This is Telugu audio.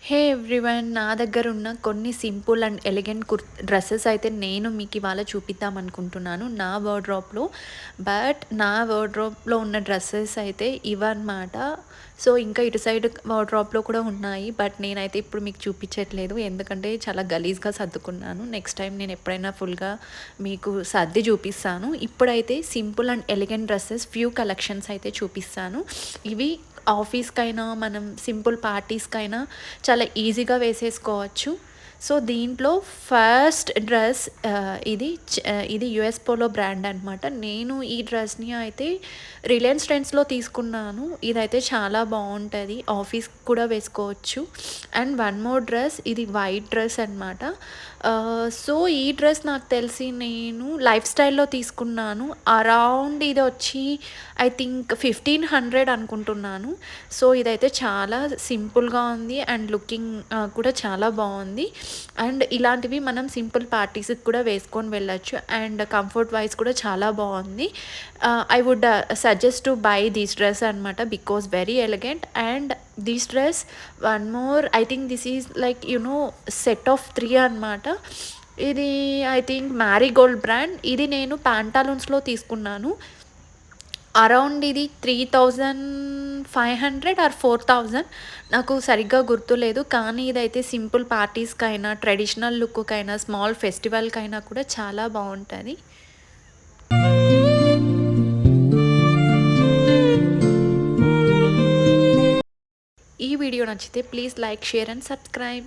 హే ఎవ్రీవన్, నా దగ్గర ఉన్న కొన్ని సింపుల్ అండ్ ఎలిగెంట్ డ్రెస్సెస్ అయితే నేను మీకు ఇవాళ చూపిద్దాం అనుకుంటున్నాను నా వార్డ్రోబ్లో. బట్ నా వార్డ్రోబ్లో ఉన్న డ్రెస్సెస్ అయితే ఇవన్నమాట. సో ఇంకా ఇటు సైడ్ వార్డ్రోబ్లో కూడా ఉన్నాయి, బట్ నేనైతే ఇప్పుడు మీకు చూపించట్లేదు ఎందుకంటే చాలా గలీజ్గా సర్దుకున్నాను. నెక్స్ట్ టైం నేను ఎప్పుడైనా ఫుల్గా మీకు సర్ది చూపిస్తాను. ఇప్పుడైతే simple and elegant dresses few collections అయితే చూపిస్తాను. ఇవి ఆఫీస్కైనా మనం సింపుల్ పార్టీస్కైనా చాలా ఈజీగా వేసేసుకోవచ్చు. సో దీంట్లో ఫస్ట్ డ్రెస్ ఇది యుఎస్ పోలో బ్రాండ్ అనమాట. నేను ఈ డ్రెస్ని అయితే రిలయన్స్ ట్రెండ్స్లో తీసుకున్నాను. ఇదైతే చాలా బాగుంటుంది, ఆఫీస్ కూడా వేసుకోవచ్చు. అండ్ వన్ మోర్ డ్రెస్, ఇది వైట్ డ్రెస్ అనమాట. సో ఈ డ్రెస్ నాకు తెలిసి నేను లైఫ్ స్టైల్లో తీసుకున్నాను. అరౌండ్ ఇది వచ్చి ఐ థింక్ 1500 అనుకుంటున్నాను. సో ఇదైతే చాలా సింపుల్గా ఉంది అండ్ లుకింగ్ కూడా చాలా బాగుంది. అండ్ ఇలాంటివి మనం సింపుల్ పార్టీస్కి కూడా వేసుకొని వెళ్ళచ్చు. అండ్ కంఫర్ట్ వైజ్ కూడా చాలా బాగుంది. I would suggest to buy this dress అనమాట, because very elegant. And this dress one more, I think this is like set of 3 అనమాట. ఇది ఐ థింక్ మ్యారీగోల్డ్ బ్రాండ్. ఇది నేను ప్యాంటాలూన్స్లో తీసుకున్నాను. అరౌండ్ ఇది 3500 ఆర్ 4000, నాకు సరిగ్గా గుర్తులేదు. కానీ ఇదైతే సింపుల్ పార్టీస్కైనా, ట్రెడిషనల్ లుక్కైనా, స్మాల్ ఫెస్టివల్కైనా కూడా చాలా బాగుంటుంది. ఈ వీడియో నచ్చితే please like, share and subscribe.